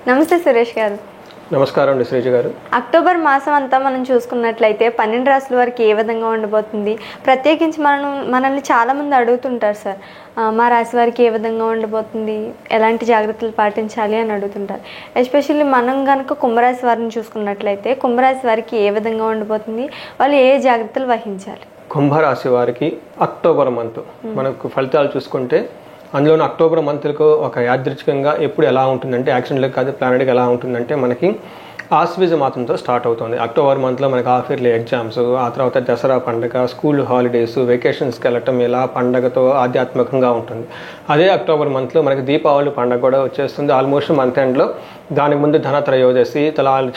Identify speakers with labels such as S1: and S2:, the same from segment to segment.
S1: నమస్తే సురేష్ గారు.
S2: నమస్కారం అండి శ్రీజ గారు.
S1: అక్టోబర్ మాసం అంతా మనం చూసుకున్నట్లయితే 12 రాశుల వారికి ఏ విధంగా ఉండబోతుంది? ప్రత్యేకించి మనల్ని చాలామంది అడుగుతుంటారు సార్, మా రాశి వారికి ఏ విధంగా ఉండబోతుంది, ఎలాంటి జాగ్రత్తలు పాటించాలి అని అడుగుతుంటారు. ఎస్పెషల్లీ మనం కనుక కుంభరాశి వారిని చూసుకున్నట్లయితే కుంభరాశి వారికి ఏ విధంగా ఉండబోతుంది, వాళ్ళు ఏ జాగ్రత్తలు వహించాలి?
S2: కుంభరాశి వారికి అక్టోబర్ మంత్ మనకు ఫలితాలు చూసుకుంటే అందులోని అక్టోబర్ మంత్లకు ఒక యాదృచ్ఛికంగా ఎప్పుడు ఎలా ఉంటుందంటే యాక్షన్లకు కాదు ప్లానెట్గా ఎలా ఉంటుందంటే మనకి ఆశ్వీజ మాసంతో స్టార్ట్ అవుతుంది. అక్టోబర్ మంత్లో మనకి హాఫ్ ఇయర్లీ ఎగ్జామ్స్, ఆ తర్వాత దసరా పండుగ, స్కూల్ హాలిడేస్, వెకేషన్స్కి వెళ్ళటం, ఇలా పండగతో ఆధ్యాత్మికంగా ఉంటుంది. అదే అక్టోబర్ మంత్లో మనకి దీపావళి పండుగ కూడా వచ్చేస్తుంది ఆల్మోస్ట్ మంత్ ఎండ్లో. దానికి ముందు ధనత్రయోదశి,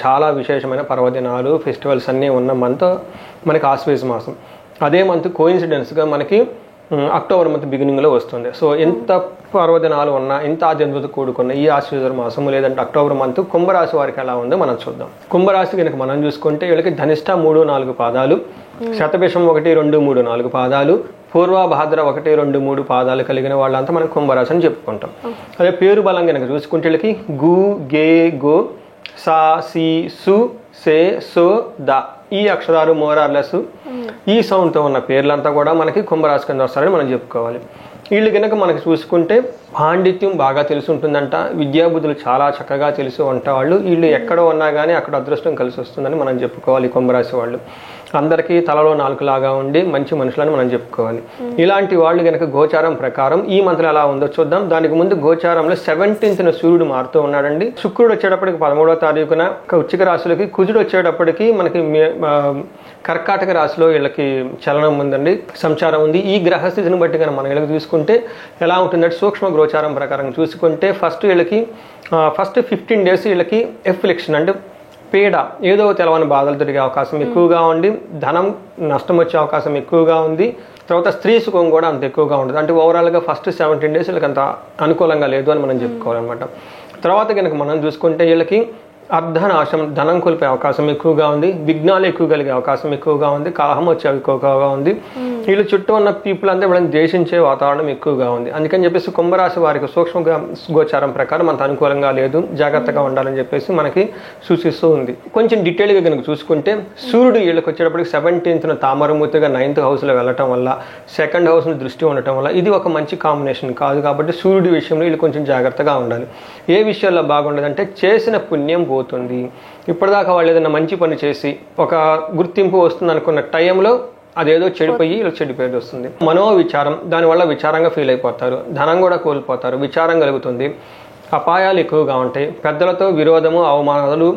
S2: చాలా విశేషమైన పర్వదినాలు, ఫెస్టివల్స్ అన్నీ ఉన్న మంత్ మనకి ఆశ్వీజ మాసం. అదే మంత్ కోయిన్సిడెన్స్గా మనకి అక్టోబర్ మంత్ బిగినింగ్లో వస్తుంది. సో ఎంత పర్వదినాలు ఉన్నా, ఎంత ఆధ్యాత్మికత కూడుకున్న ఈ ఆశ్వీజ మాసము లేదంటే అక్టోబర్ మంత్ కుంభరాశి వారికి ఎలా ఉందో మనం చూద్దాం. కుంభరాశి కనుక మనం చూసుకుంటే వీళ్ళకి ధనిష్ట 3-4 పాదాలు, శతభిషం 1, 2, 3, 4 పాదాలు, పూర్వభాద్ర 1, 2, 3 పాదాలు కలిగిన వాళ్ళంతా మనం కుంభరాశి అని చెప్పుకుంటాం. అదే పేరు బలం కనుక చూసుకుంటే వీళ్ళకి గు, గే, గో, సా, సి, సు, సే, సో, ద ఈ అక్షరాలు మోరార్లెస్ ఈ సౌండ్తో ఉన్న పేర్లంతా కూడా మనకి కుంభరాశి కింద వస్తారని మనం చెప్పుకోవాలి. వీళ్ళు కనుక మనకి చూసుకుంటే పాండిత్యం బాగా తెలిసి ఉంటుందంట, విద్యాబుద్ధులు చాలా చక్కగా తెలిసి ఉంటా వాళ్ళు. వీళ్ళు ఎక్కడ ఉన్నా కానీ అక్కడ అదృష్టం కలిసి వస్తుందని మనం చెప్పుకోవాలి. కుంభరాశి వాళ్ళు అందరికీ తలలో 4 లాగా ఉండి మంచి మనుషులని మనం చెప్పుకోవాలి. ఇలాంటి వాళ్ళు కనుక గోచారం ప్రకారం ఈ మంత్లో ఎలా ఉందో చూద్దాం. దానికి ముందు గోచారంలో 17th సూర్యుడు మారుతూ ఉన్నాడండి. శుక్రుడు వచ్చేటప్పటికి 13వ తారీఖున వృశ్చిక రాశులకి, కుజుడు వచ్చేటప్పటికి మనకి కర్కాటక రాశిలో వీళ్ళకి చలనం ఉందండి, సంచారం ఉంది. ఈ గ్రహస్థితిని బట్టి కనుక మనం వీళ్ళకి చూసుకుంటే ఎలా ఉంటుందంటే సూక్ష్మ గోచారం ప్రకారం చూసుకుంటే ఫస్ట్ 15 days వీళ్ళకి ఎఫ్లిక్షన్ అంటే పీడ, ఏదో తెలవని బాధలు తిరిగే అవకాశం ఎక్కువగా ఉండి ధనం నష్టం వచ్చే అవకాశం ఎక్కువగా ఉంది. తర్వాత స్త్రీ సుఖం కూడా అంత ఎక్కువగా ఉంటుంది. అంటే ఓవరాల్గా ఫస్ట్ 17 days వీళ్ళకి అంత అనుకూలంగా లేదు అని మనం చెప్పుకోవాలన్నమాట. తర్వాత కనుక మనం చూసుకుంటే వీళ్ళకి అర్ధనాశం, ధనం కోల్పోయే అవకాశం ఎక్కువగా ఉంది, విఘ్నాలు ఎక్కువ కలిగే అవకాశం ఎక్కువగా ఉంది, కలహం వచ్చే ఎక్కువగా ఉంది. వీళ్ళు చుట్టూ ఉన్న పీపుల్ అంతా వీళ్ళని ద్వేషించే వాతావరణం ఎక్కువగా ఉంది. అందుకని చెప్పేసి కుంభరాశి వారికి సూక్ష్మ గోచారం ప్రకారం అంత అనుకూలంగా లేదు, జాగ్రత్తగా ఉండాలని చెప్పేసి మనకి సూచిస్తూ ఉంది. కొంచెం డీటెయిల్గా కనుక చూసుకుంటే సూర్యుడు వీళ్ళకి వచ్చేటప్పటికి 17th తామరమూర్తిగా 9th హౌస్లో వెళ్ళటం వల్ల, 2nd హౌస్ని దృష్టి ఉండటం వల్ల ఇది ఒక మంచి కాంబినేషన్ కాదు. కాబట్టి సూర్యుడి విషయంలో వీళ్ళు కొంచెం జాగ్రత్తగా ఉండాలి. ఏ విషయాల్లో బాగుండదంటే చేసిన పుణ్యం పోతుంది. ఇప్పటిదాకా వాళ్ళు ఏదైనా మంచి పని చేసి ఒక గుర్తింపు వస్తుంది అనుకున్న టైంలో అదేదో చెడిపోయి ఇలా చెడిపోయేది వస్తుంది. మనోవిచారం, దానివల్ల విచారంగా ఫీల్ అయిపోతారు, ధనం కూడా కోల్పోతారు, విచారం కలుగుతుంది, అపాయాలు ఎక్కువగా ఉంటాయి, పెద్దలతో విరోధము అవమానాలు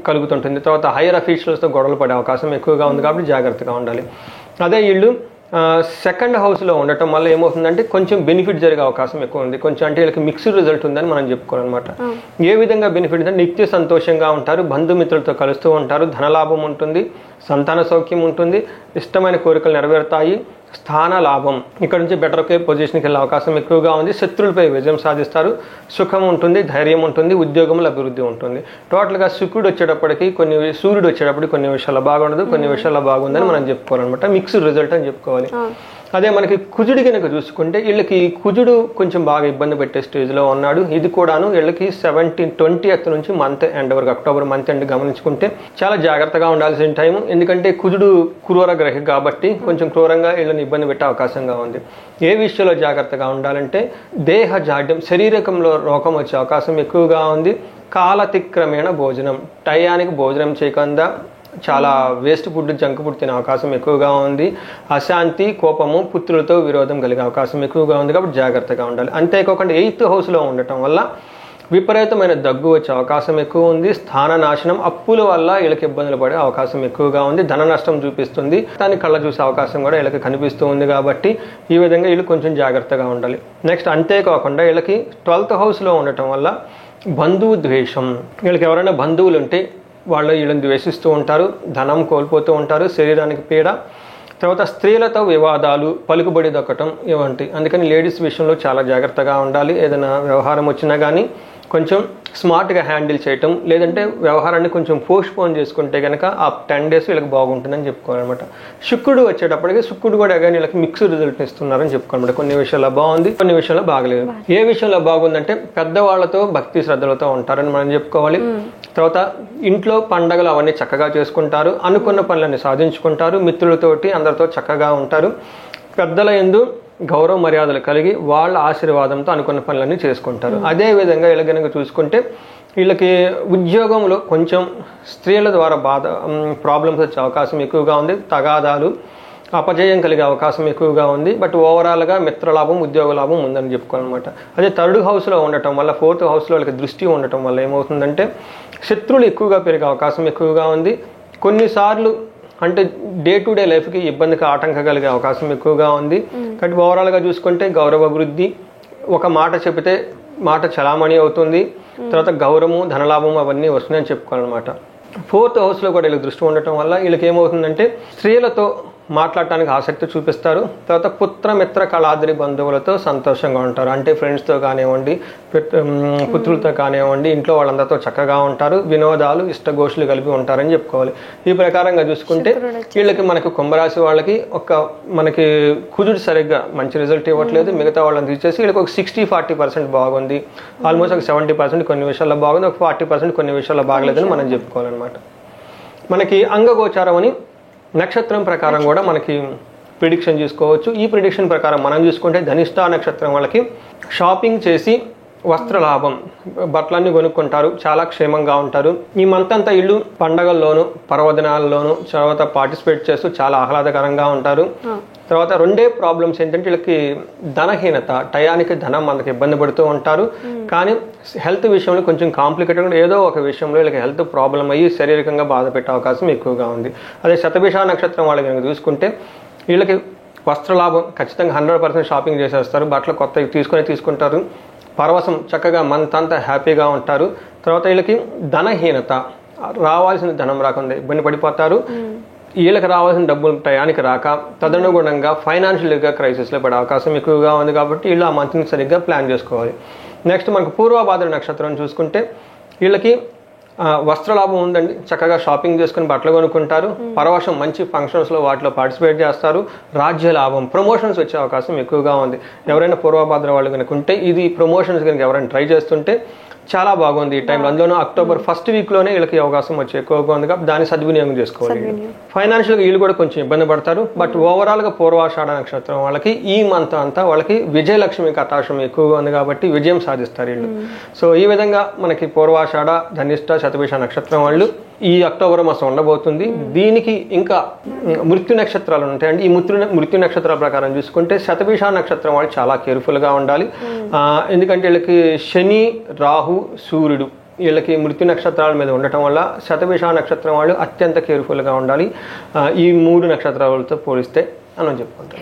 S2: కలుగుతుంటుంది. తర్వాత హైయర్ అఫీషియల్స్తో గొడవలు పడే అవకాశం ఎక్కువగా ఉంది. కాబట్టి జాగ్రత్తగా ఉండాలి. అదే వీళ్ళు 2nd హౌస్లో ఉండటం వల్ల ఏమవుతుందంటే కొంచెం బెనిఫిట్ జరిగే అవకాశం ఎక్కువ ఉంది. కొంచెం అంటే వీళ్ళకి మిక్స్డ్ రిజల్ట్ ఉందని మనం చెప్పుకోవాలన్నమాట. ఏ విధంగా బెనిఫిట్ అంటే నిత్య సంతోషంగా ఉంటారు, బంధుమిత్రులతో కలుస్తూ ఉంటారు, ధనలాభం ఉంటుంది, సంతాన సౌఖ్యం ఉంటుంది, ఇష్టమైన కోరికలు నెరవేరుతాయి, స్థాన లాభం, ఇక్కడ నుంచి బెటర్ పొజిషన్కి వెళ్ళే అవకాశం ఎక్కువగా ఉంది, శత్రులపై విజయం సాధిస్తారు, సుఖం ఉంటుంది, ధైర్యం ఉంటుంది, ఉద్యోగంలో అభివృద్ధి ఉంటుంది. టోటల్గా సూర్యుడు వచ్చేటప్పటికి కొన్ని విషయాల్లో బాగుండదు, కొన్ని విషయాల్లో బాగుందని మనం చెప్పుకోవాలన్నమాట. మిక్స్డ్ రిజల్ట్ అని చెప్పుకోవాలి. అదే మనకి కుజుడి కనుక చూసుకుంటే వీళ్ళకి కుజుడు కొంచెం బాగా ఇబ్బంది పెట్టే స్టేజ్లో ఉన్నాడు. ఇది కూడాను వీళ్ళకి 20th నుంచి మంత్ ఎండ్ వరకు, అక్టోబర్ మంత్ ఎండ్ గమనించుకుంటే చాలా జాగ్రత్తగా ఉండాల్సిన టైం. ఎందుకంటే కుజుడు క్రూర గ్రహి కాబట్టి కొంచెం క్రూరంగా వీళ్ళని ఇబ్బంది పెట్టే అవకాశంగా ఉంది. ఏ విషయంలో జాగ్రత్తగా ఉండాలంటే దేహ జాడ్యం, శరీరకంలో రోగం వచ్చే అవకాశం ఎక్కువగా ఉంది. కాలతిక్రమేణ భోజనం, టయానికి భోజనం చేయకుండా చాలా వేస్ట్ ఫుడ్, జంక్ ఫుడ్ తినే అవకాశం ఎక్కువగా ఉంది. అశాంతి, కోపము, పుత్రులతో విరోధం కలిగే అవకాశం ఎక్కువగా ఉంది. కాబట్టి జాగ్రత్తగా ఉండాలి. అంతేకాకుండా 8th హౌస్లో ఉండటం వల్ల విపరీతమైన దగ్గు వచ్చే అవకాశం ఎక్కువ ఉంది. స్థాన నాశనం, అప్పుల వల్ల వీళ్ళకి ఇబ్బందులు పడే అవకాశం ఎక్కువగా ఉంది. ధన నష్టం చూపిస్తుంది, దాన్ని కళ్ళ చూసే అవకాశం కూడా వీళ్ళకి కనిపిస్తూ ఉంది. కాబట్టి ఈ విధంగా వీళ్ళు కొంచెం జాగ్రత్తగా ఉండాలి. నెక్స్ట్ అంతేకాకుండా వీళ్ళకి 12th హౌస్లో ఉండటం వల్ల బంధువు ద్వేషం, వీళ్ళకి ఎవరైనా బంధువులు ఉంటే వాళ్ళు వీళ్ళని ద్వేషిస్తూ ఉంటారు, ధనం కోల్పోతూ ఉంటారు, శరీరానికి పీడ, తర్వాత స్త్రీలతో వివాదాలు, పలుకుబడి దక్కటం ఇవంటి. అందుకని లేడీస్ విషయంలో చాలా జాగ్రత్తగా ఉండాలి. ఏదైనా వ్యవహారం వచ్చినా కానీ కొంచెం స్మార్ట్గా హ్యాండిల్ చేయటం, లేదంటే వ్యవహారాన్ని కొంచెం పోస్ట్పోన్ చేసుకుంటే కనుక ఆ 10 days వీళ్ళకి బాగుంటుందని చెప్పుకోవాలన్నమాట. శుక్రుడు వచ్చేటప్పటికి శుక్రుడు కూడా అగైన్ వీళ్ళకి మిక్స్డ్ రిజల్ట్ ఇస్తున్నారని చెప్పుకోవాలన్నమాట. కొన్ని విషయాల్లో బాగుంది, కొన్ని విషయాల్లో బాగలేదు. ఏ విషయంలో బాగుందంటే పెద్దవాళ్లతో భక్తి శ్రద్ధలతో ఉంటారని మనం చెప్పుకోవాలి. తర్వాత ఇంట్లో పండగలు అవన్నీ చక్కగా చేసుకుంటారు, అనుకున్న పనులన్నీ సాధించుకుంటారు, మిత్రులతోటి అందరితో చక్కగా ఉంటారు, పెద్దల యందు గౌరవ మర్యాదలు కలిగి వాళ్ళ ఆశీర్వాదంతో అనుకున్న పనులన్నీ చేసుకుంటారు. అదేవిధంగా ఇలా కనుక చూసుకుంటే వీళ్ళకి ఉద్యోగంలో కొంచెం స్త్రీల ద్వారా ప్రాబ్లమ్స్ వచ్చే అవకాశం ఎక్కువగా ఉంది, తగాదాలు అపజయం కలిగే అవకాశం ఎక్కువగా ఉంది. బట్ ఓవరాల్గా మిత్రలాభం ఉద్యోగ లాభం ఉందని చెప్పుకోవాలన్నమాట. అదే 3rd హౌస్లో ఉండటం వల్ల 4th హౌస్లో వాళ్ళకి దృష్టి ఉండటం వల్ల ఏమవుతుందంటే శత్రువులు ఎక్కువగా పెరిగే అవకాశం ఎక్కువగా ఉంది. కొన్నిసార్లు అంటే డే టు డే లైఫ్కి ఇబ్బందికి ఆటంకం కలిగే అవకాశం ఎక్కువగా ఉంది. కాబట్టి ఓవరాల్గా చూసుకుంటే గౌరవ అభివృద్ధి, ఒక మాట చెబితే మాట చలామణి అవుతుంది, తర్వాత గౌరవము ధనలాభము అవన్నీ వస్తున్నాయని చెప్పుకోవాలన్నమాట. 4th హౌస్లో కూడా వీళ్ళకి దృష్టి ఉండటం వల్ల వీళ్ళకి ఏమవుతుందంటే స్త్రీలతో మాట్లాడటానికి ఆసక్తి చూపిస్తారు. తర్వాత పుత్ర మిత్ర కళాద్రి బంధువులతో సంతోషంగా ఉంటారు. అంటే ఫ్రెండ్స్తో కానివ్వండి, పుత్రులతో కానివ్వండి, ఇంట్లో వాళ్ళందరితో చక్కగా ఉంటారు, వినోదాలు ఇష్టగోష్ఠులు కలిపి ఉంటారని చెప్పుకోవాలి. ఈ ప్రకారంగా చూసుకుంటే వీళ్ళకి మనకి కుంభరాశి వాళ్ళకి మనకి కుజుడు సరిగ్గా మంచి రిజల్ట్ ఇవ్వట్లేదు, మిగతా వాళ్ళని తీసేసి వీళ్ళకి ఒక 60-40% బాగుంది, ఆల్మోస్ట్ ఒక 70% కొన్ని విషయాల్లో బాగుంది, ఒక 40% కొన్ని విషయాల్లో బాగలేదని మనం చెప్పుకోవాలన్నమాట. మనకి అంగగోచారం అని నక్షత్రం ప్రకారం కూడా మనకి ప్రిడిక్షన్ చేసుకోవచ్చు. ఈ ప్రిడిక్షన్ ప్రకారం మనం చూసుకుంటే ధనిష్ఠ నక్షత్రం వాళ్ళకి షాపింగ్ చేసి వస్త్ర లాభం, బట్టలన్నీ కొనుక్కుంటారు, చాలా క్షేమంగా ఉంటారు. ఈ మంత్ అంతా ఇల్లు పండగల్లోనూ పర్వదినాల్లోనూ తర్వాత పార్టిసిపేట్ చేస్తూ చాలా ఆహ్లాదకరంగా ఉంటారు. తర్వాత 2 ప్రాబ్లమ్స్ ఏంటంటే వీళ్ళకి ధనహీనత, టయానికి ధనం మనకి ఇబ్బంది పడుతూ ఉంటారు. కానీ హెల్త్ విషయంలో కొంచెం కాంప్లికేటెడ్, ఏదో ఒక విషయంలో వీళ్ళకి హెల్త్ ప్రాబ్లం అయ్యి శారీరకంగా బాధ పెట్టే అవకాశం ఎక్కువగా ఉంది. అదే శతభిష నక్షత్రం వాళ్ళకి కనుక చూసుకుంటే వీళ్ళకి వస్త్రలాభం ఖచ్చితంగా 100% షాపింగ్ చేసేస్తారు, బట్టలు కొత్తవి తీసుకుంటారు, పరవశం చక్కగా మంత్ అంతా హ్యాపీగా ఉంటారు. తర్వాత వీళ్ళకి ధనహీనత, రావాల్సిన ధనం రాకుండా ఇబ్బంది పడిపోతారు, వీళ్ళకి రావాల్సిన డబ్బులు టయానికి రాక తదనుగుణంగా ఫైనాన్షియల్గా క్రైసిస్లో పడే అవకాశం ఎక్కువగా ఉంది. కాబట్టి వీళ్ళు ఆ మంత్ని సరిగ్గా ప్లాన్ చేసుకోవాలి. నెక్స్ట్ మనకు పూర్వభాద్ర నక్షత్రం చూసుకుంటే వీళ్ళకి వస్త్రలాభం ఉందండి, చక్కగా షాపింగ్ చేసుకుని బట్టలు కొనుక్కుంటారు, పరవశం మంచి ఫంక్షన్స్లో వాటిలో పార్టిసిపేట్ చేస్తారు, రాజ్య లాభం, ప్రమోషన్స్ వచ్చే అవకాశం ఎక్కువగా ఉంది. ఎవరైనా పూర్వభాద్ర వాళ్ళు కనుక ఉంటే ఇది ప్రమోషన్స్ కనుక ఎవరైనా ట్రై చేస్తుంటే చాలా బాగుంది ఈ టైంలో. అందులోనూ అక్టోబర్ 1st వీక్లోనే వీళ్ళకి అవకాశం వచ్చి ఎక్కువగా ఉంది కాబట్టి దాన్ని సద్వినియోగం చేసుకోవాలి. ఫైనాన్షియల్గా వీళ్ళు కూడా కొంచెం ఇబ్బంది పడతారు. బట్ ఓవరాల్గా పూర్వాషాఢ నక్షత్రం వాళ్ళకి ఈ మంత్ అంతా వాళ్ళకి విజయలక్ష్మి కటాక్షం ఎక్కువగా ఉంది కాబట్టి విజయం సాధిస్తారు వీళ్ళు. సో ఈ విధంగా మనకి పూర్వాషాఢ, ధనిష్ట, శతభిష నక్షత్రం వాళ్ళు ఈ అక్టోబర్ మాసం ఉండబోతుంది. దీనికి ఇంకా మృత్యు నక్షత్రాలు ఉంటాయండి. ఈ మృత్యు నక్షత్రాల ప్రకారం చూసుకుంటే శతభిష నక్షత్రం వాళ్ళు చాలా కేర్ఫుల్గా ఉండాలి. ఎందుకంటే వీళ్ళకి శని, రాహు, సూర్యుడు వీళ్ళకి మృత్యు నక్షత్రాల మీద ఉండటం వల్ల శతభిష నక్షత్రం వాళ్ళు అత్యంత కేర్ఫుల్గా ఉండాలి ఈ 3 నక్షత్రాలతో పోలిస్తే అని చెప్పుకుంటారు.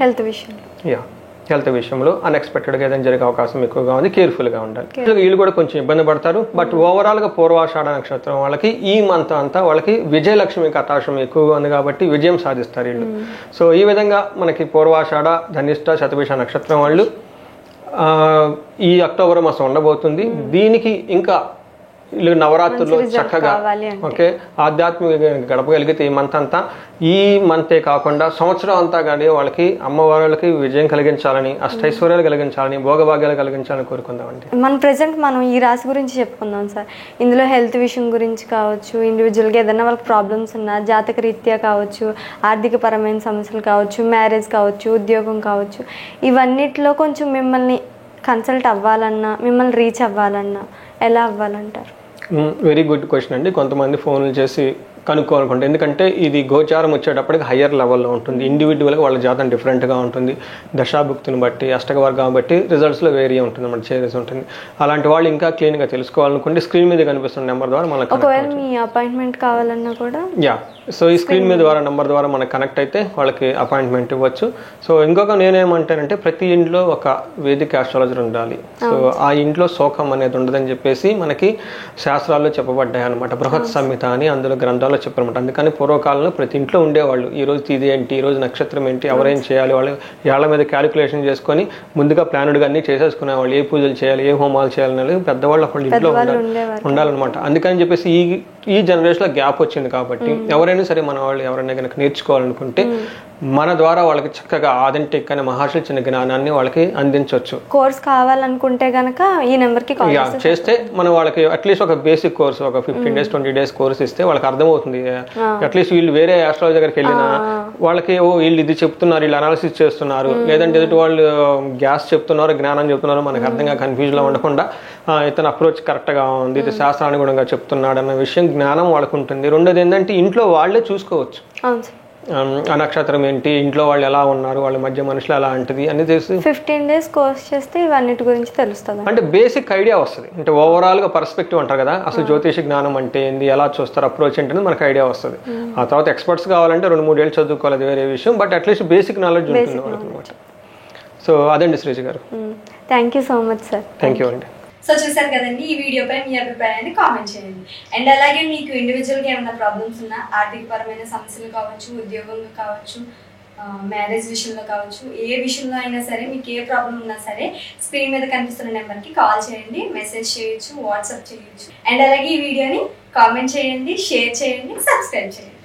S2: హెల్త్ విషయంలో అన్ఎక్స్పెక్టెడ్గా ఏదైనా జరిగే అవకాశం ఎక్కువగా ఉంది, కేర్ఫుల్గా ఉండాలి. వీళ్ళు కూడా కొంచెం ఇబ్బంది పడతారు. బట్ ఓవరాల్గా పూర్వాషాఢ నక్షత్రం వాళ్ళకి ఈ మంత్ అంతా వాళ్ళకి విజయలక్ష్మి కటాక్షం ఎక్కువగా ఉంది కాబట్టి విజయం సాధిస్తారు వీళ్ళు. సో ఈ విధంగా మనకి పూర్వాషాఢ, ధనిష్ట, శతభిష నక్షత్రం వాళ్ళు ఈ అక్టోబర్ మాసం ఉండబోతుంది. దీనికి ఇంకా వీళ్ళు నవరాత్రుల్లో చక్కగా ఆధ్యాత్మికంగా గడపగలిగితే ఈ మంత్ అంతా, ఈ మంతే కాకుండా సంవత్సరం అంతా కానీ వాళ్ళకి అమ్మవారికి విజయం కలిగించాలని, అష్టైశ్వర్యాలు కలిగించాలని, భోగభాగ్యాలు కలిగించాలని కోరుకుందామండి.
S1: మనం ఈ రాశి గురించి చెప్పుకుందాం సార్. ఇందులో హెల్త్ విషయం గురించి కావచ్చు, ఇండివిజువల్గా ఏదైనా వాళ్ళకి ప్రాబ్లమ్స్ ఉన్నా, జాతక రీత్యా కావచ్చు, ఆర్థిక పరమైన సమస్యలు కావచ్చు, మ్యారేజ్ కావచ్చు, ఉద్యోగం కావచ్చు, ఇవన్నిటిలో కొంచెం మిమ్మల్ని కన్సల్ట్ అవ్వాలన్నా, మిమ్మల్ని రీచ్ అవ్వాలన్నా ఎలా అవ్వాలంటారు?
S2: వెరీ గుడ్ క్వశ్చన్ అండి. కొంతమంది ఫోన్లు చేసి కనుక్కోవాలనుకుంటే, ఎందుకంటే ఇది గోచారం వచ్చేటప్పటికి హయ్యర్ లెవెల్లో ఉంటుంది, ఇండివిజువల్గా వాళ్ళ జాతకం డిఫరెంట్గా ఉంటుంది, దశాభుక్తిని బట్టి, అష్టక వర్గాన్ని బట్టి రిజల్ట్స్లో వేరీ ఉంటుంది, మన చేంజెస్ ఉంటుంది. అలాంటి వాళ్ళు ఇంకా క్లీన్గా తెలుసుకోవాలనుకుంటే స్క్రీన్ మీద కనిపిస్తున్న నెంబర్ ద్వారా మనకు
S1: ఒకవేళ మీ అపాయింట్మెంట్ కావాలన్నా కూడా
S2: సో ఈ స్క్రీన్ మీద ద్వారా నెంబర్ ద్వారా మనకు కనెక్ట్ అయితే వాళ్ళకి అపాయింట్మెంట్ ఇవ్వచ్చు. సో ఇంకొక నేనేమంటానంటే ప్రతి ఇంట్లో ఒక వేదిక ఆస్ట్రాలజర్ ఉండాలి. సో ఆ ఇంట్లో శోకం అనేది ఉండదని చెప్పేసి మనకి శాస్త్రాల్లో చెప్పబడ్డాయి అనమాట. బృహత్ సంహిత అని అందులో గ్రంథాలు అలా చెప్పారన్నమాట. అందుకని పూర్వకాలంలో ప్రతి ఇంట్లో ఉండేవాళ్ళు ఈ రోజు ఇది ఏంటి, ఈ రోజు నక్షత్రం ఏంటి, ఎవరేం చేయాలి, వాళ్ళు ఏళ్ల మీద క్యాలిక్యులేషన్ చేసుకొని ముందుగా ప్లానెడ్గా అన్ని చేసేసుకునేవాళ్ళు. ఏ పూజలు చేయాలి, ఏ హోమాలు చేయాలి పెద్దవాళ్ళు అప్పుడు ఇంట్లో ఉండాలన్నమాట. అందుకని చెప్పేసి ఈ జనరేషన్లో గ్యాప్ వచ్చింది కాబట్టి ఎవరైనా సరే మన వాళ్ళు ఎవరైనా కనుక నేర్చుకోవాలనుకుంటే మన ద్వారా వాళ్ళకి చక్కగా ఆథెంటిక్ అనే మహర్షులు చిన్న జ్ఞానాన్ని వాళ్ళకి అందించవచ్చు.
S1: కోర్స్ కావాలనుకుంటే కనుక ఈ నెంబర్కి కాల్
S2: చేస్తే మనం వాళ్ళకి అట్లీస్ట్ ఒక బేసిక్ కోర్స్ ఒక 15 days 20 days కోర్స్ ఇస్తే వాళ్ళకి అర్థమవుతుంది. అట్లీస్ట్ వీళ్ళు వేరే ఆస్ట్రాలజీ దగ్గరికి వెళ్ళినా వాళ్ళకి వీళ్ళు ఇది చెప్తున్నారు, వీళ్ళు అనాలిసిస్ చేస్తున్నారు, లేదంటే ఎదుటి వాళ్ళు గ్యాస్ చెప్తున్నారు, జ్ఞానం చెప్తున్నారు, మనకు అర్థంగా కన్ఫ్యూజన్ లో ఉండకుండా ఇతను అప్రోచ్ కరెక్ట్గా ఉంది, ఇది శాస్త్రానుగుణంగా చెప్తున్నాడు అన్న విషయం జ్ఞానం వాళ్ళకు ఉంటుంది. రెండోది ఏంటంటే ఇంట్లో వాళ్ళే చూసుకోవచ్చు ఆ నక్షత్రం ఏంటి, ఇంట్లో వాళ్ళు ఎలా ఉన్నారు, వాళ్ళ మధ్య మనుషులు ఎలా ఉంటుంది అని తెలిసి
S1: 15 days కోర్స్ చేస్తే ఇవన్నిటి గురించి తెలుస్తుంది.
S2: అంటే బేసిక్ ఐడియా వస్తుంది. అంటే ఓవరాల్ గా పర్స్పెక్టివ్ అంటారు కదా, అసలు జ్యోతిష జ్ఞానం అంటే ఏంది, ఎలా చూస్తారు, అప్రోచ్ ఏంటనేది మనకు ఐడియా వస్తుంది. ఆ తర్వాత ఎక్స్పర్ట్స్ కావాలంటే 2-3 ఏళ్ళు చదువుకోవాలి, అది వేరే విషయం. బట్ అట్లీస్ట్ బేసిక్ నాలెడ్జ్ ఉంటుంది వాళ్ళకి అనమాట. సో అదండి శ్రీజ గారు.
S1: Thank you so much sir.
S2: Thank you అండి.
S3: సో చూసారు కదండి, ఈ వీడియోపై మీ అభిప్రాయాన్ని కామెంట్ చేయండి. అండ్ అలాగే మీకు ఇండివిజువల్గా ఏమైనా ప్రాబ్లమ్స్ ఉన్నా, ఆర్థిక పరమైన సమస్యలు కావచ్చు, ఉద్యోగంలో కావచ్చు, మ్యారేజ్ విషయంలో కావచ్చు, ఏ విషయంలో అయినా సరే మీకు ఏ ప్రాబ్లం ఉన్నా సరే స్క్రీన్ మీద కనిపిస్తున్న నెంబర్కి కాల్ చేయండి, మెసేజ్ చేయొచ్చు, వాట్సాప్ చేయొచ్చు. అండ్ అలాగే ఈ వీడియోని కామెంట్ చేయండి, షేర్ చేయండి, సబ్స్క్రైబ్ చేయండి.